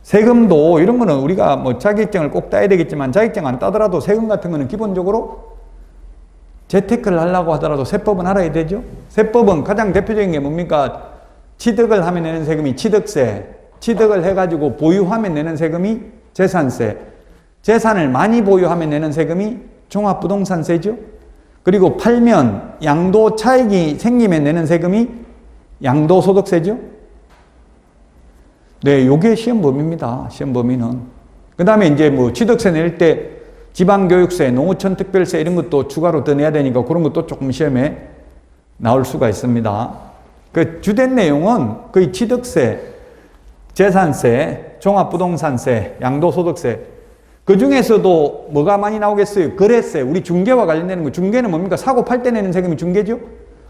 세금도 이런 거는 우리가 뭐 자격증을 꼭 따야 되겠지만 자격증 안 따더라도 세금 같은 거는 기본적으로 재테크를 하려고 하더라도 세법은 알아야 되죠. 세법은 가장 대표적인 게 뭡니까? 취득을 하면 내는 세금이 취득세, 취득을 해가지고 보유하면 내는 세금이 재산세, 재산을 많이 보유하면 내는 세금이 종합부동산세죠. 그리고 팔면 양도 차익이 생기면 내는 세금이 양도소득세죠. 네, 요게 시험 범위입니다. 시험 범위는. 그 다음에 이제 뭐 취득세 낼 때 지방교육세, 농어촌 특별세 이런 것도 추가로 더 내야 되니까 그런 것도 조금 시험에 나올 수가 있습니다. 그 주된 내용은 거의 취득세, 재산세, 종합부동산세, 양도소득세. 그 중에서도 뭐가 많이 나오겠어요? 거래세, 우리 중개와 관련되는 거. 중개는 뭡니까? 사고 팔 때 내는 세금이 중개죠?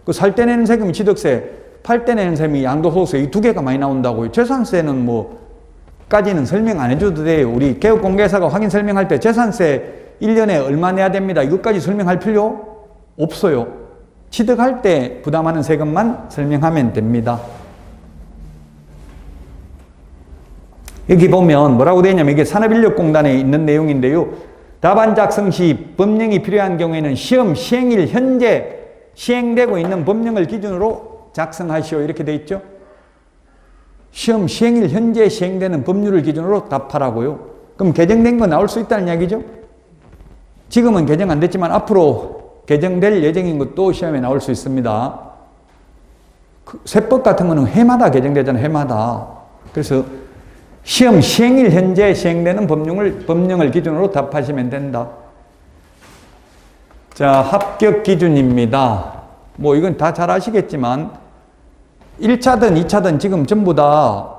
그 살 때 내는 세금이 취득세, 팔 때 내는 세금이 양도소득세. 이 두 개가 많이 나온다고요. 재산세는 까지는 설명 안 해줘도 돼요. 우리 개업공개사가 확인 설명할 때 재산세 1년에 얼마 내야 됩니다. 이것까지 설명할 필요 없어요. 취득할 때 부담하는 세금만 설명하면 됩니다. 여기 보면 뭐라고 되어 있냐면 이게 산업인력공단에 있는 내용인데요. 답안 작성 시 법령이 필요한 경우에는 시험 시행일 현재 시행되고 있는 법령을 기준으로 작성하시오. 이렇게 되어 있죠. 시험 시행일 현재 시행되는 법률을 기준으로 답하라고요. 그럼 개정된 거 나올 수 있다는 이야기죠. 지금은 개정 안 됐지만 앞으로 개정될 예정인 것도 시험에 나올 수 있습니다. 세법 같은 거는 해마다 개정되잖아요. 해마다. 그래서 시험 시행일 현재 시행되는 법령을 기준으로 답하시면 된다. 자, 합격 기준입니다. 뭐 이건 다 잘 아시겠지만 1차든 2차든 지금 전부 다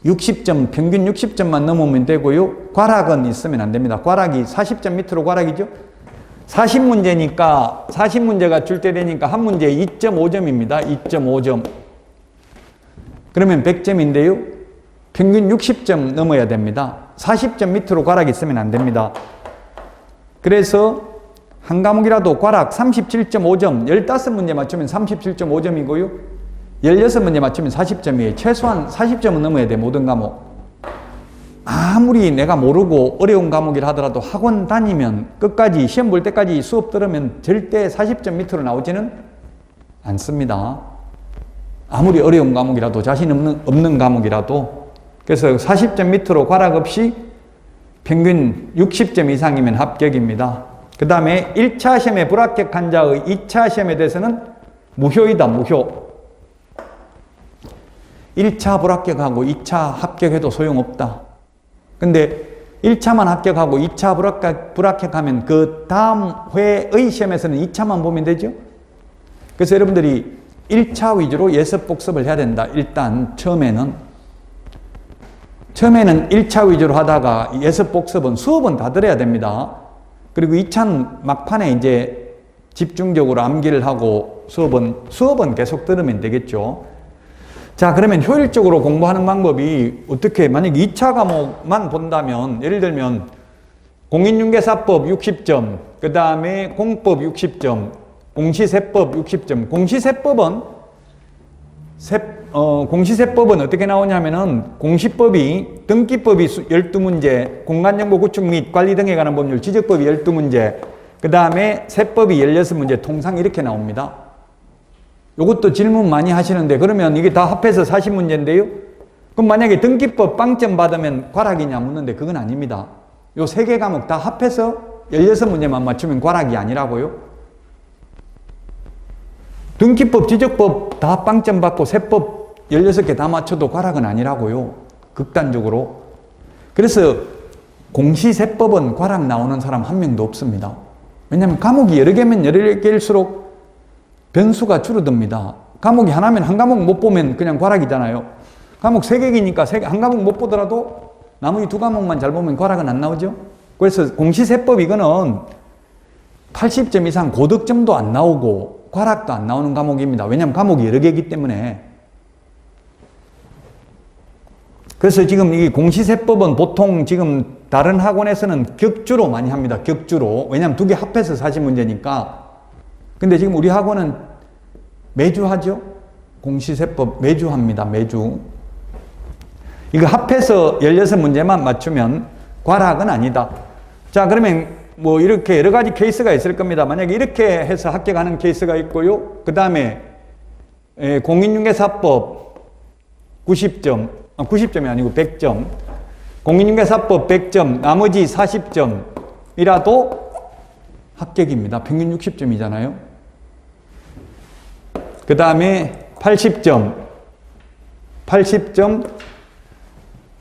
60점, 평균 60점만 넘으면 되고요. 과락은 있으면 안 됩니다. 과락이 40점 밑으로 과락이죠. 40문제니까 40문제가 출제되니까 한 문제에 2.5점입니다. 2.5점. 그러면 100점인데요. 평균 60점 넘어야 됩니다. 40점 밑으로 과락이 있으면 안 됩니다. 그래서 한 과목이라도 과락 37.5점, 15문제 맞추면 37.5점이고요. 16문제 맞추면 40점이에요. 최소한 40점은 넘어야 돼, 모든 과목. 아무리 내가 모르고 어려운 과목이라 하더라도 학원 다니면 끝까지, 시험 볼 때까지 수업 들으면 절대 40점 밑으로 나오지는 않습니다. 아무리 어려운 과목이라도, 자신 없는 과목이라도. 그래서 40점 밑으로 과락 없이 평균 60점 이상이면 합격입니다. 그 다음에 1차 시험에 불합격한 자의 2차 시험에 대해서는 무효이다, 무효. 1차 불합격하고 2차 합격해도 소용없다. 근데 1차만 합격하고 2차 불합격하면 그 다음 회의 시험에서는 2차만 보면 되죠. 그래서 여러분들이 1차 위주로 예습 복습을 해야 된다. 일단 처음에는 1차 위주로 하다가 예습 복습은 수업은 다 들어야 됩니다. 그리고 2차는 막판에 이제 집중적으로 암기를 하고 수업은 계속 들으면 되겠죠. 자, 그러면 효율적으로 공부하는 방법이 어떻게, 만약에 2차 과목만 본다면, 예를 들면 공인중개사법 60점, 그 다음에 공법 60점, 공시세법 60점. 공시세법은 어떻게 나오냐면은 공시법이 등기법이 12문제, 공간정보 구축 및 관리 등에 관한 법률, 지적법이 12문제, 그 다음에 세법이 16문제 통상 이렇게 나옵니다. 이것도 질문 많이 하시는데 그러면 이게 다 합해서 40문제인데요. 그럼 만약에 등기법 빵점 받으면 과락이냐 묻는데 그건 아닙니다. 요 3개 과목 다 합해서 16문제만 맞추면 과락이 아니라고요. 등기법, 지적법 다 빵점 받고 세법 16개 다 맞춰도 과락은 아니라고요. 극단적으로. 그래서 공시세법은 과락 나오는 사람 한 명도 없습니다. 왜냐하면 과목이 여러 개면 여러 개일수록 변수가 줄어듭니다. 과목이 하나면 한 과목 못 보면 그냥 과락이잖아요. 과목 3개니까 한 과목 못 보더라도 나머지 2과목만 잘 보면 과락은 안 나오죠. 그래서 공시세법 이거는 80점 이상 고득점도 안 나오고 과락도 안 나오는 과목입니다. 왜냐하면 과목이 여러 개이기 때문에. 그래서 지금 이 공시세법은 보통 지금 다른 학원에서는 격주로 많이 합니다. 격주로. 왜냐하면 2개 합해서 40문제니까. 근데 지금 우리 학원은 매주 하죠? 공시세법 매주 합니다. 매주. 이거 합해서 16문제만 맞추면 과락은 아니다. 자, 그러면 뭐 이렇게 여러 가지 케이스가 있을 겁니다. 만약에 이렇게 해서 합격하는 케이스가 있고요. 그 다음에 공인중개사법 90점, 90점이 아니고 100점. 공인중개사법 100점, 나머지 40점이라도 합격입니다. 평균 60점이잖아요. 그 다음에 80점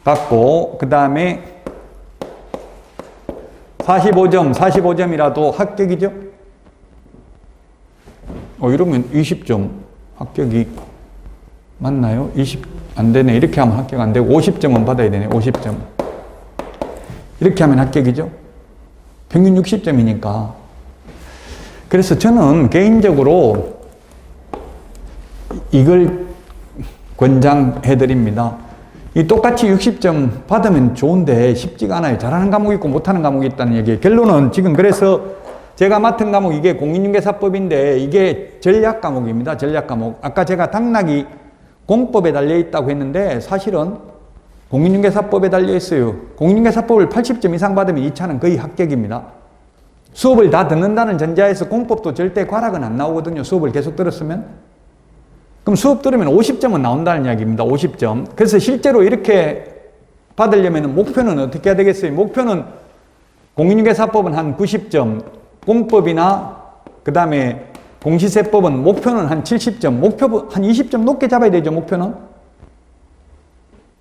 받고, 그 다음에 45점이라도 합격이죠? 이러면 20점 합격이 맞나요? 20 안 되네. 이렇게 하면 합격 안 되고 50점은 받아야 되네. 50점. 이렇게 하면 합격이죠? 평균 60점이니까. 그래서 저는 개인적으로 이걸 권장해 드립니다. 이 똑같이 60점 받으면 좋은데 쉽지가 않아요. 잘하는 과목이 있고 못하는 과목이 있다는 얘기예요. 결론은 지금 그래서 제가 맡은 과목 이게 공인중개사법인데 이게 전략 과목입니다. 전략 과목. 아까 제가 당락이 공법에 달려 있다고 했는데 사실은 공인중개사법에 달려 있어요. 공인중개사법을 80점 이상 받으면 2차는 거의 합격입니다. 수업을 다 듣는다는 전제하에서 공법도 절대 과락은 안 나오거든요. 수업을 계속 들었으면. 그럼 수업 들으면 50점은 나온다는 이야기입니다. 50점. 그래서 실제로 이렇게 받으려면 목표는 어떻게 해야 되겠어요? 목표는 공인중개사법은 한 90점, 공법이나 그 다음에 공시세법은 목표는 한 70점, 목표 한 20점 높게 잡아야 되죠, 목표는.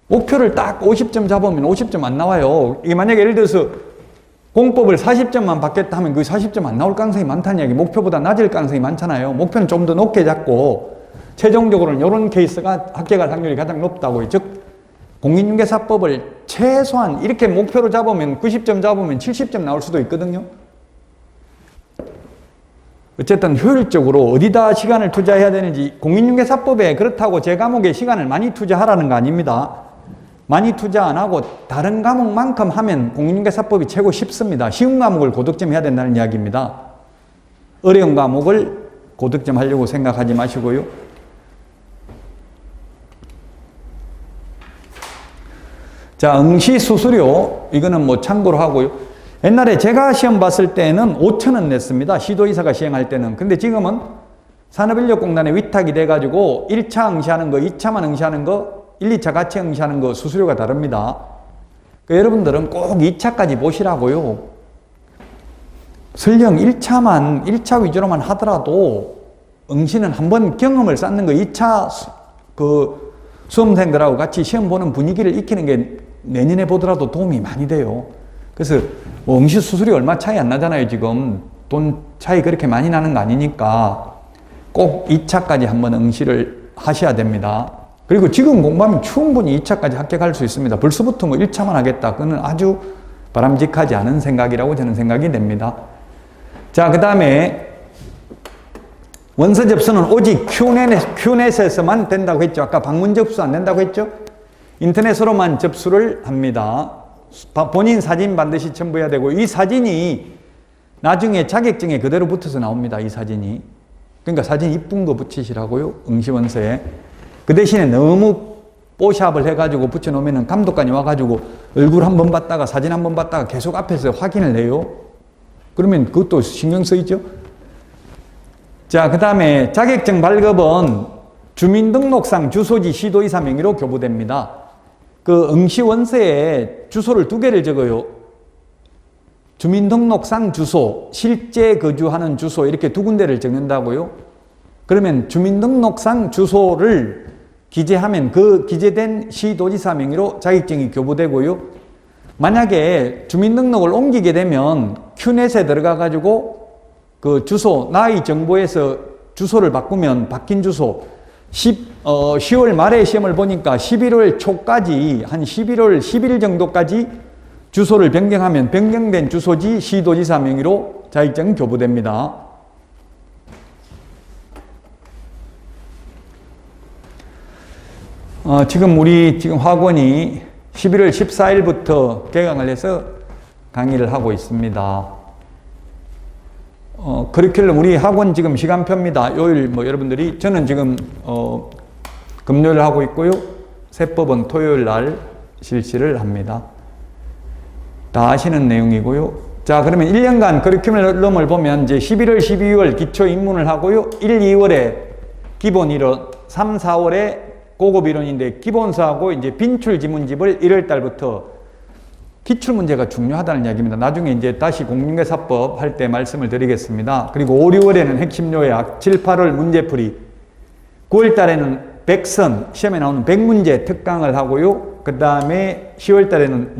목표를 딱 50점 잡으면 50점 안 나와요. 이게 만약에 예를 들어서 공법을 40점만 받겠다 하면 그 40점 안 나올 가능성이 많다는 이야기. 목표보다 낮을 가능성이 많잖아요. 목표는 좀 더 높게 잡고 최종적으로는 이런 케이스가 합격할 확률이 가장 높다고. 즉 공인중개사법을 최소한 이렇게 목표로 잡으면 90점 잡으면 70점 나올 수도 있거든요. 어쨌든 효율적으로 어디다 시간을 투자해야 되는지, 공인중개사법에 그렇다고 제 과목에 시간을 많이 투자하라는 거 아닙니다. 많이 투자 안 하고 다른 과목만큼 하면 공인중개사법이 최고 쉽습니다. 쉬운 과목을 고득점 해야 된다는 이야기입니다. 어려운 과목을 고득점 하려고 생각하지 마시고요. 자, 응시수수료 이거는 뭐 참고로 하고요. 옛날에 제가 시험 봤을 때는 5,000원 냈습니다. 시도이사가 시행할 때는. 근데 지금은 산업인력공단에 위탁이 돼가지고 1차 응시하는 거, 2차만 응시하는 거, 1, 2차 같이 응시하는 거 수수료가 다릅니다. 그러니까 여러분들은 꼭 2차까지 보시라고요. 설령 1차 위주로만 하더라도 응시는 한번 경험을 쌓는 거, 2차 그 수험생들하고 같이 시험 보는 분위기를 익히는 게 내년에 보더라도 도움이 많이 돼요. 그래서 뭐 응시 수수료 얼마 차이 안 나잖아요. 지금 돈 차이 그렇게 많이 나는 거 아니니까 꼭 2차까지 한번 응시를 하셔야 됩니다. 그리고 지금 공부하면 충분히 2차까지 합격할 수 있습니다. 벌써부터 뭐 1차만 하겠다. 그건 아주 바람직하지 않은 생각이라고 저는 생각이 됩니다. 자, 그 다음에 원서 접수는 오직 큐넷에서만 된다고 했죠. 아까 방문 접수 안 된다고 했죠. 인터넷으로만 접수를 합니다. 본인 사진 반드시 첨부해야 되고, 이 사진이 나중에 자격증에 그대로 붙어서 나옵니다. 이 사진이. 그러니까 사진 이쁜 거 붙이시라고요. 응시원서에. 그 대신에 너무 뽀샵을 해가지고 붙여놓으면 감독관이 와가지고 얼굴 한번 봤다가 사진 한번 봤다가 계속 앞에서 확인을 해요. 그러면 그것도 신경 쓰이죠? 자, 그 다음에 자격증 발급은 주민등록상 주소지 시도이사 명의로 교부됩니다. 그 응시원서에 주소를 2개를 적어요. 주민등록상 주소, 실제 거주하는 주소 이렇게 2군데를 적는다고요. 그러면 주민등록상 주소를 기재하면 그 기재된 시도지사 명의로 자격증이 교부되고요. 만약에 주민등록을 옮기게 되면 큐넷에 들어가 가지고 그 주소, 나이 정보에서 주소를 바꾸면 바뀐 주소 10월 말에 시험을 보니까 11월 초까지 한 11월 10일 정도까지 주소를 변경하면 변경된 주소지 시도지사 명의로 자격증 교부됩니다. 지금 우리 학원이 11월 14일부터 개강을 해서 강의를 하고 있습니다. 커리큘럼 우리 학원 지금 시간표입니다. 요일 여러분들이 저는 지금 금요일 하고 있고요. 세법은 토요일 날 실시를 합니다. 다 아시는 내용이고요. 자, 그러면 1년간 커리큘럼을 보면 이제 11월, 12월 기초 입문을 하고요. 1, 2월에 기본 이론, 3, 4월에 고급 이론인데 기본서하고 이제 빈출 지문집을 1월 달부터 기출 문제가 중요하다는 이야기입니다. 나중에 이제 다시 공인중개사법 할 때 말씀을 드리겠습니다. 그리고 5, 6월에는 핵심 요약, 7, 8월 문제풀이, 9월 달에는 100선, 시험에 나오는 100문제 특강을 하고요. 그 다음에 10월 달에는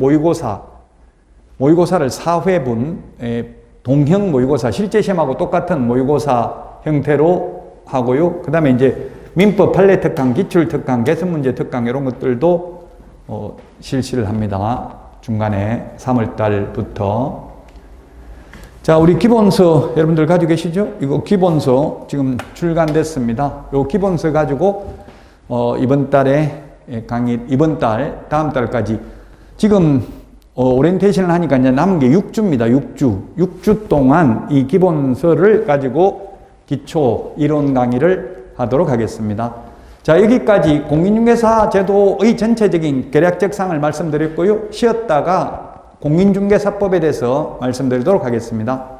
모의고사를 4회분, 동형 모의고사, 실제 시험하고 똑같은 모의고사 형태로 하고요. 그 다음에 이제 민법 판례 특강, 기출 특강, 개선문제 특강 이런 것들도 실시를 합니다. 중간에 3월 달부터. 자, 우리 기본서 여러분들 가지고 계시죠? 이거 기본서 지금 출간됐습니다. 이 기본서 가지고 이번 달에 강의, 이번 달, 다음 달까지 지금 오리엔테이션을 하니까 이제 남은 게 6주입니다. 6주 동안 이 기본서를 가지고 기초 이론 강의를 하도록 하겠습니다. 자, 여기까지 공인중개사 제도의 전체적인 계략적 사항을 말씀드렸고요. 쉬었다가 공인중개사법에 대해서 말씀드리도록 하겠습니다.